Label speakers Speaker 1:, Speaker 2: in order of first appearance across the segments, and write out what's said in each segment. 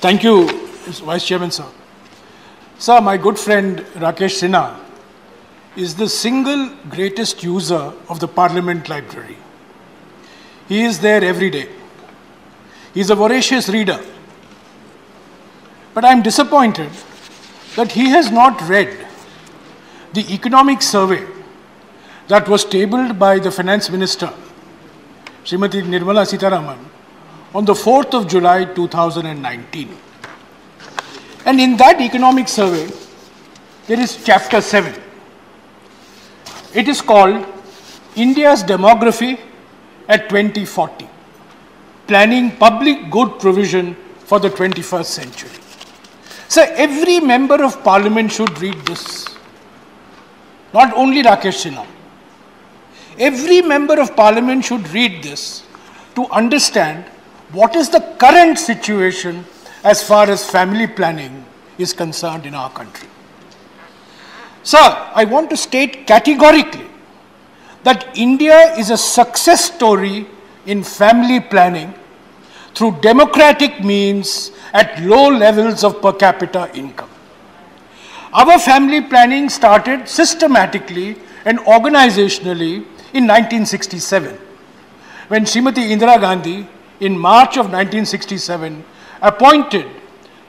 Speaker 1: Thank you, Vice Chairman, sir. Sir, my good friend Rakesh Sinha is the single greatest user of the Parliament Library. He is there every day. He is a voracious reader. But I am disappointed that he has not read the economic survey that was tabled by the Finance Minister, Srimati Nirmala Sitharaman, on the 4th of July 2019. And in that economic survey, there is chapter 7. It is called India's Demography at 2040, Planning Public Good Provision for the 21st Century. So every member of Parliament should read this. Not only Rakesh Sinha. Every member of Parliament should read this to understand what is the current situation as far as family planning is concerned in our country. Sir, I want to state categorically that India is a success story in family planning through democratic means at low levels of per capita income. Our family planning started systematically and organizationally in 1967, when Srimati Indira Gandhi, in March of 1967, appointed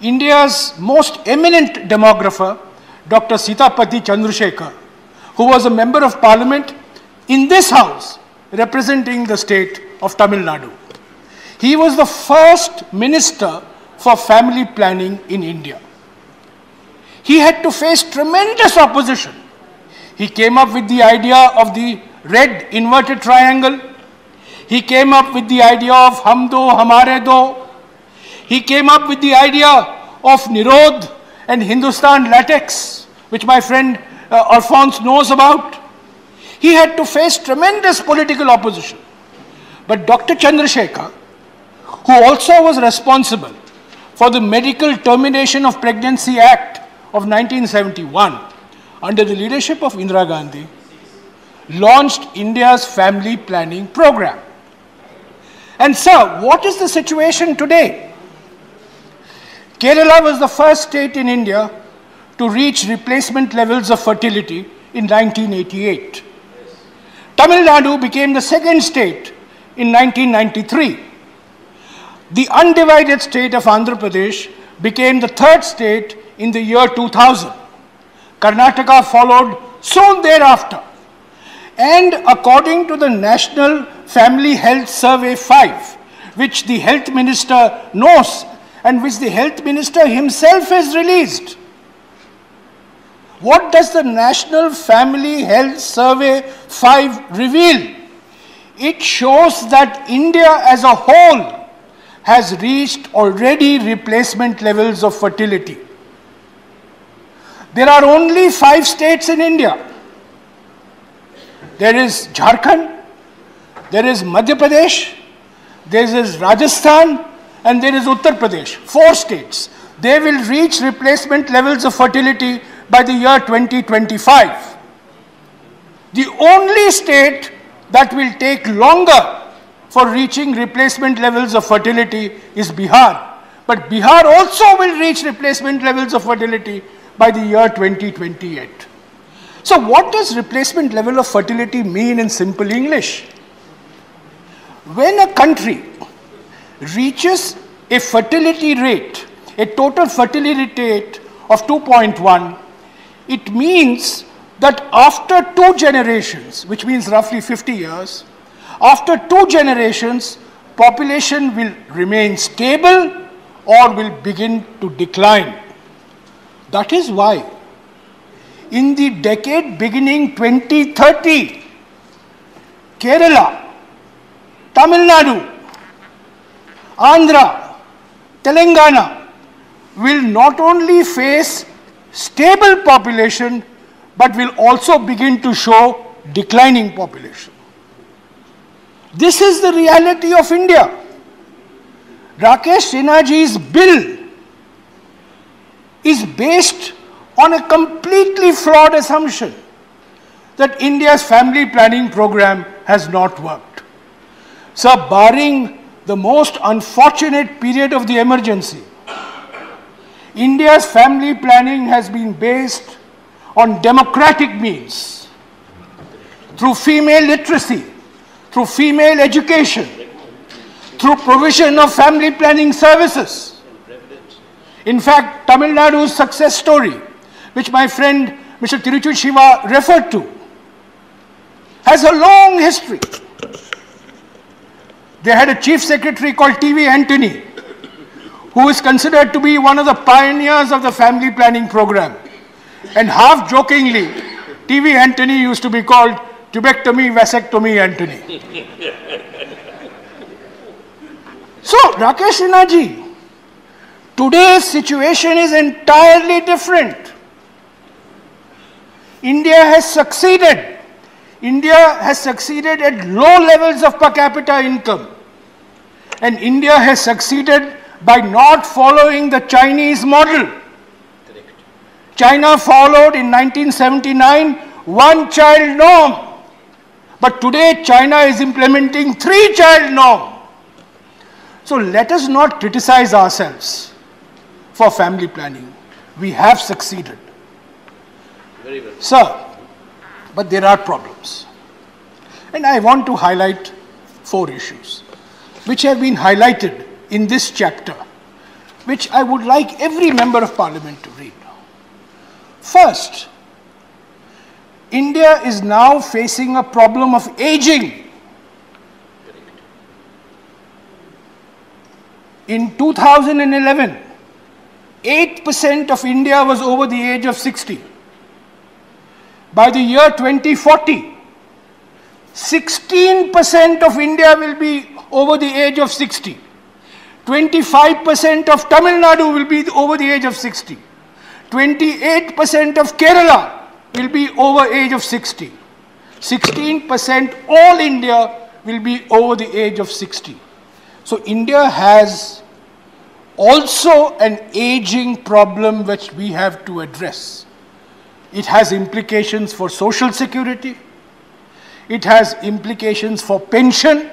Speaker 1: India's most eminent demographer, Dr. Sitapati Chandrasekhar, who was a member of Parliament in this house representing the state of Tamil Nadu. He was the first minister for family planning in India. He had to face tremendous opposition. He came up with the idea of the red inverted triangle. He came up with the idea of hum do, hamare do. He came up with the idea of Nirodh and Hindustan latex, which my friend Alphonse knows about. He had to face tremendous political opposition. But Dr. Chandrasekhar, who also was responsible for the Medical Termination of Pregnancy Act of 1971, under the leadership of Indira Gandhi, launched India's family planning program. And sir, what is the situation today? Kerala was the first state in India to reach replacement levels of fertility in 1988. Tamil Nadu became the second state in 1993. The undivided state of Andhra Pradesh became the third state in the year 2000. Karnataka followed soon thereafter. And according to the National Family Health Survey 5, which the Health Minister knows and which the Health Minister himself has released, what does the National Family Health Survey 5 reveal? It shows that India as a whole has reached already replacement levels of fertility. There are only 5 states in India. There is Jharkhand, there is Madhya Pradesh, there is Rajasthan, and there is Uttar Pradesh. 4 states. They will reach replacement levels of fertility by the year 2025. The only state that will take longer for reaching replacement levels of fertility is Bihar. But Bihar also will reach replacement levels of fertility by the year 2028. So what does replacement level of fertility mean in simple English? When a country reaches a fertility rate, a total fertility rate of 2.1, it means that after 2 generations, which means roughly 50 years, after 2 generations, population will remain stable or will begin to decline. That is why in the decade beginning 2030, Kerala, Tamil Nadu, Andhra, Telangana will not only face stable population but will also begin to show declining population. This is the reality of India. Rakesh Sinhaji's bill is based on a completely flawed assumption that India's family planning program has not worked. So barring the most unfortunate period of the emergency, India's family planning has been based on democratic means, through female literacy, through female education, through provision of family planning services. In fact, Tamil Nadu's success story, which my friend Mr. Tiruchur Shiva referred to, has a long history. They had a chief secretary called T.V. Antony, who is considered to be one of the pioneers of the family planning program. And half jokingly, T.V. Antony used to be called tubectomy, vasectomy Antony. So, Rakesh Sinha ji, today's situation is entirely different. India has succeeded. India has succeeded at low levels of per capita income. And India has succeeded by not following the Chinese model. Correct. China followed in 1979 one-child norm. But today China is implementing three-child norm. So let us not criticize ourselves for family planning. We have succeeded.
Speaker 2: Very well.
Speaker 1: Sir, but there are problems. And I want to highlight 4 issues, which have been highlighted in this chapter, which I would like every member of parliament to read. First, India is now facing a problem of aging. In 2011, 8% of India was over the age of 60. By the year 2040, 16% of India will be over the age of 60. 25% of Tamil Nadu will be over the age of 60. 28% of Kerala will be over age of 60. 16% all India will be over the age of 60. So India has also an aging problem which we have to address. It has implications for social security. It has implications for pension.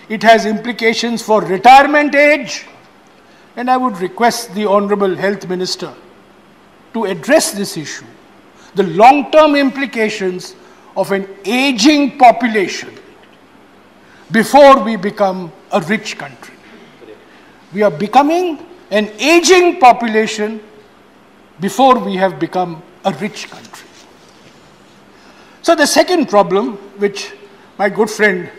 Speaker 1: It has implications for retirement age. And I would request the Honorable Health Minister to address this issue, the long-term implications of an aging population before we become a rich country. We are becoming an aging population before we have become a rich country. So the second problem, which my good friend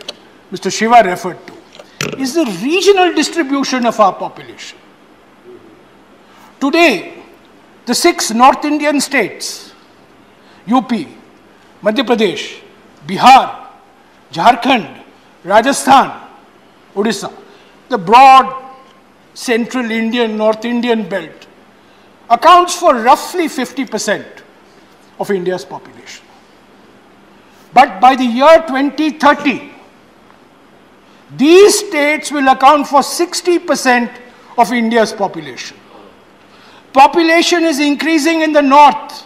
Speaker 1: Mr. Shiva referred to, is the regional distribution of our population. Today, the 6 North Indian states, UP, Madhya Pradesh, Bihar, Jharkhand, Rajasthan, Odisha, the broad central Indian, North Indian belt, accounts for roughly 50% of India's population. But by the year 2030, these states will account for 60% of India's population. Population is increasing in the north.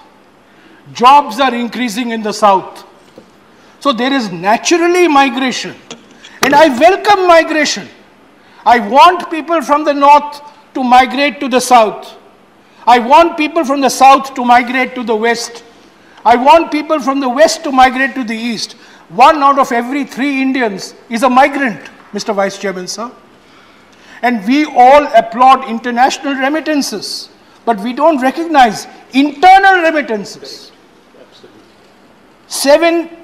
Speaker 1: Jobs are increasing in the south. So there is naturally migration. And I welcome migration. I want people from the north to migrate to the south. I want people from the south to migrate to the west. I want people from the west to migrate to the east. 1 out of every 3 Indians is a migrant, Mr. Vice Chairman, sir. And we all applaud international remittances, but we don't recognize internal remittances.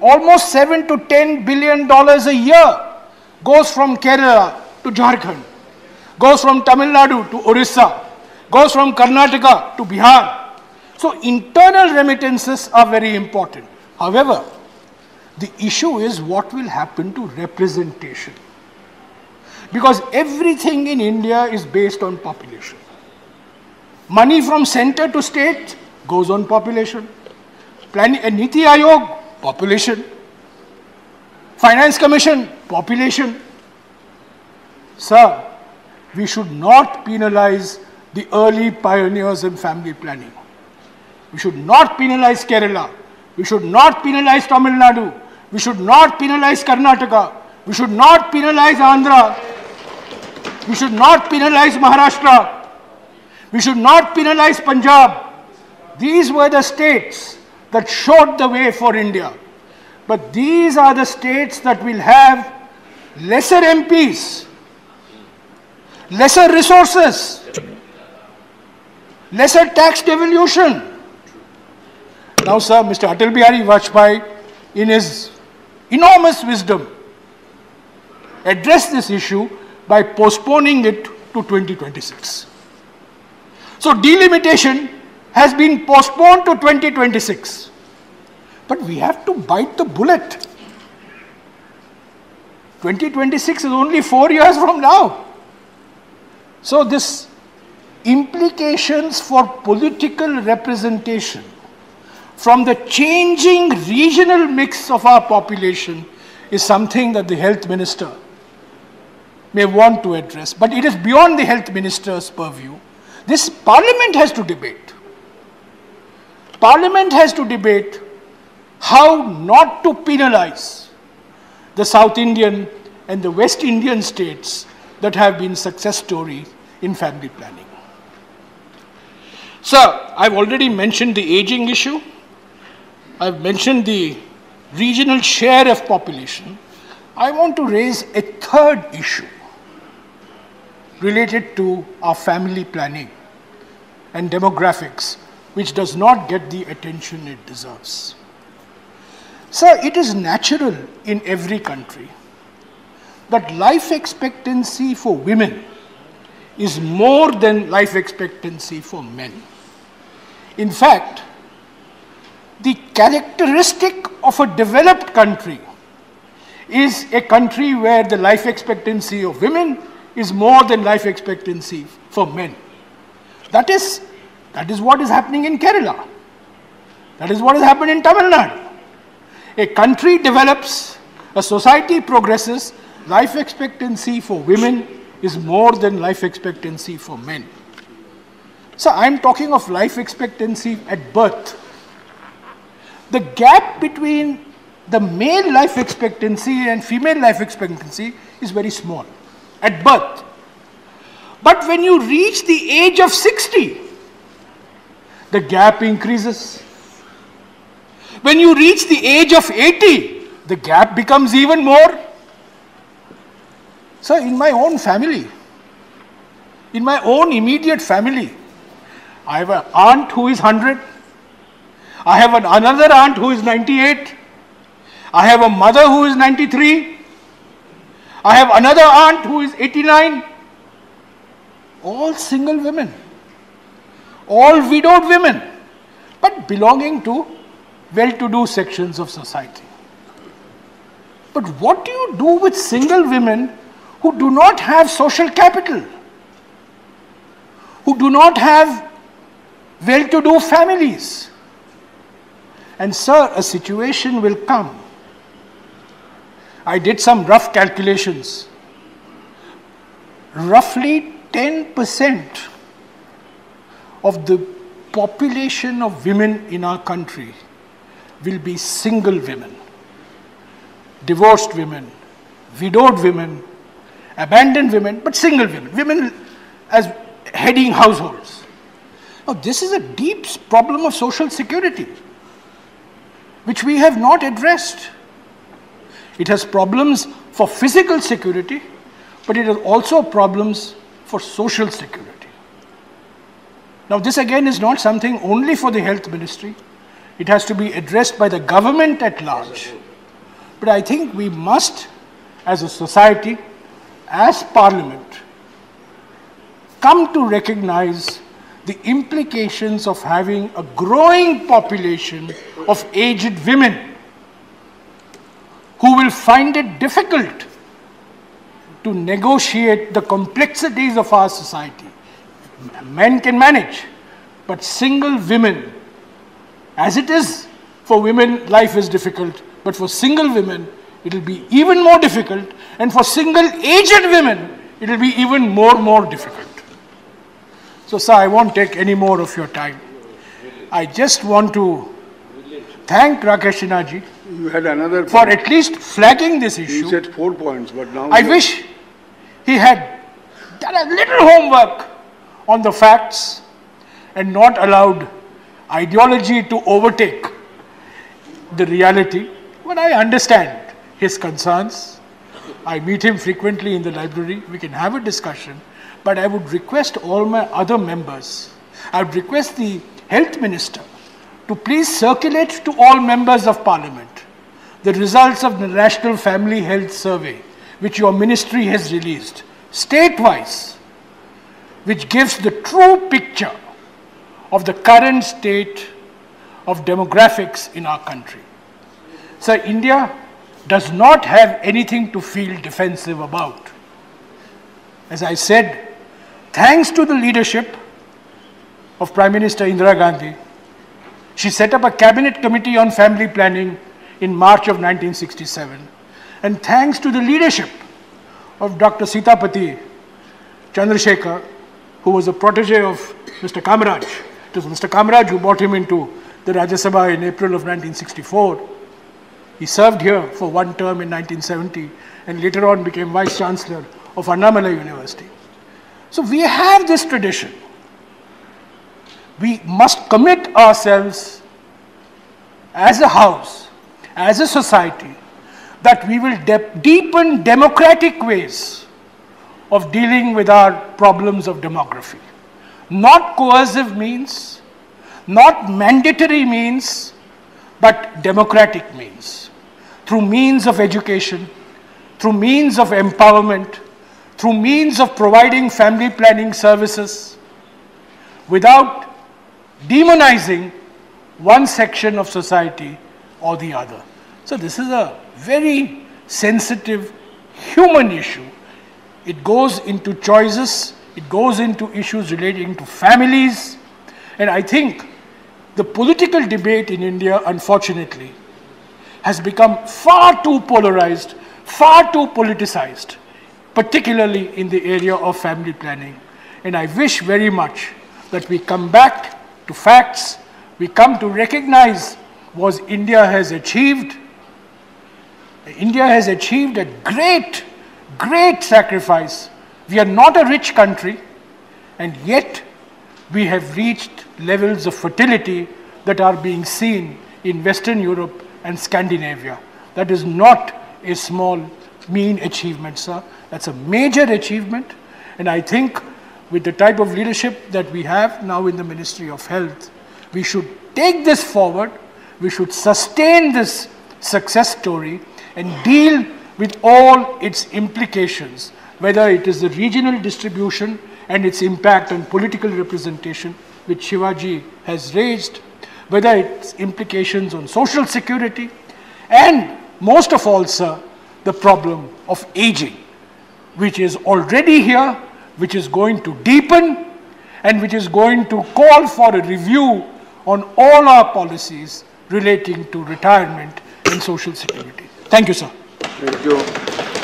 Speaker 1: Almost $7 to $10 billion a year goes from Kerala to Jharkhand, goes from Tamil Nadu to Orissa, goes from Karnataka to Bihar. So internal remittances are very important. However, the issue is what will happen to representation. Because everything in India is based on population. Money from center to state goes on population. Niti Aayog, population. Finance Commission, population. Sir, we should not penalize the early pioneers in family planning. We should not penalize Kerala. We should not penalize Tamil Nadu. We should not penalize Karnataka. We should not penalize Andhra. We should not penalize Maharashtra. We should not penalize Punjab. These were the states that showed the way for India. But these are the states that will have lesser MPs, lesser resources, lesser tax devolution. Now, sir, Mr. Atal Bihari Vajpayee, in his enormous wisdom, addressed this issue by postponing it to 2026. So, delimitation has been postponed to 2026. But we have to bite the bullet. 2026 is only 4 years from now. So, this implications for political representation from the changing regional mix of our population is something that the health minister may want to address. But it is beyond the health minister's purview. This parliament has to debate. Parliament has to debate how not to penalize the South Indian and the West Indian states that have been success stories in family planning. Sir, I've already mentioned the aging issue. I've mentioned the regional share of population. I want to raise a third issue related to our family planning and demographics, which does not get the attention it deserves. Sir, it is natural in every country that life expectancy for women is more than life expectancy for men. In fact, the characteristic of a developed country is a country where the life expectancy of women is more than life expectancy for men. That is what is happening in Kerala. That is what has happened in Tamil Nadu. A country develops, a society progresses, life expectancy for women is more than life expectancy for men. So I'm talking of life expectancy at birth. The gap between the male life expectancy and female life expectancy is very small at birth. But when you reach the age of 60, the gap increases. When you reach the age of 80, the gap becomes even more. So in my own family, in my own immediate family, I have an aunt who is 100. I have another aunt who is 98. I have a mother who is 93. I have another aunt who is 89. All single women. All widowed women. But belonging to well-to-do sections of society. But what do you do with single women who do not have social capital? Who do not have well-to-do families? And sir, a situation will come. I did some rough calculations. Roughly 10% of the population of women in our country will be single women, divorced women, widowed women, abandoned women, but single women, women as heading households. Now, this is a deep problem of social security, which we have not addressed. It has problems for physical security, but it has also problems for social security. Now, this again is not something only for the health ministry. It has to be addressed by the government at large. But I think we must, as a society, as parliament, come to recognize the implications of having a growing population of aged women who will find it difficult to negotiate the complexities of our society. Men can manage, but single women, as it is for women, life is difficult, but for single women, it will be even more difficult, and for single aged women, it will be even more difficult. So, sir, I won't take any more of your time. I just want to thank Rakesh Sinha ji
Speaker 3: You had another
Speaker 1: for at least flagging this issue.
Speaker 3: You said 4 points, but now...
Speaker 1: I wish he had done a little homework on the facts and not allowed ideology to overtake the reality. But I understand his concerns. I meet him frequently in the library. We can have a discussion. But I would request all my other members, I would request the Health Minister to please circulate to all members of Parliament the results of the National Family Health Survey, which your ministry has released, state-wise, which gives the true picture of the current state of demographics in our country. So India does not have anything to feel defensive about. As I said, thanks to the leadership of Prime Minister Indira Gandhi, she set up a cabinet committee on family planning in March of 1967. And thanks to the leadership of Dr. Sitapati Chandrasekhar, who was a protege of Mr. Kamaraj. It was Mr. Kamaraj who brought him into the Rajya Sabha in April of 1964. He served here for one term in 1970 and later on became Vice Chancellor of Annamalai University. So we have this tradition. We must commit ourselves as a house, as a society, that we will deepen democratic ways of dealing with our problems of demography. Not coercive means, not mandatory means, but democratic means. Through means of education, through means of empowerment, through means of providing family planning services, without demonizing one section of society or the other. So this is a very sensitive human issue. It goes into choices, it goes into issues relating to families, and I think the political debate in India, unfortunately, has become far too polarized, far too politicized, particularly in the area of family planning. And I wish very much that we come back to facts, we come to recognize what India has achieved. India has achieved a great, great sacrifice. We are not a rich country, and yet we have reached levels of fertility that are being seen in Western Europe and Scandinavia. That is not a small, mean achievement, sir. That's a major achievement, and I think with the type of leadership that we have now in the Ministry of Health, we should take this forward, we should sustain this success story and deal with all its implications, whether it is the regional distribution and its impact on political representation, which Shivaji has raised, whether its implications on social security, and most of all, sir, the problem of aging, which is already here, which is going to deepen, and which is going to call for a review on all our policies relating to retirement and social security. Thank you, sir.
Speaker 3: Thank you.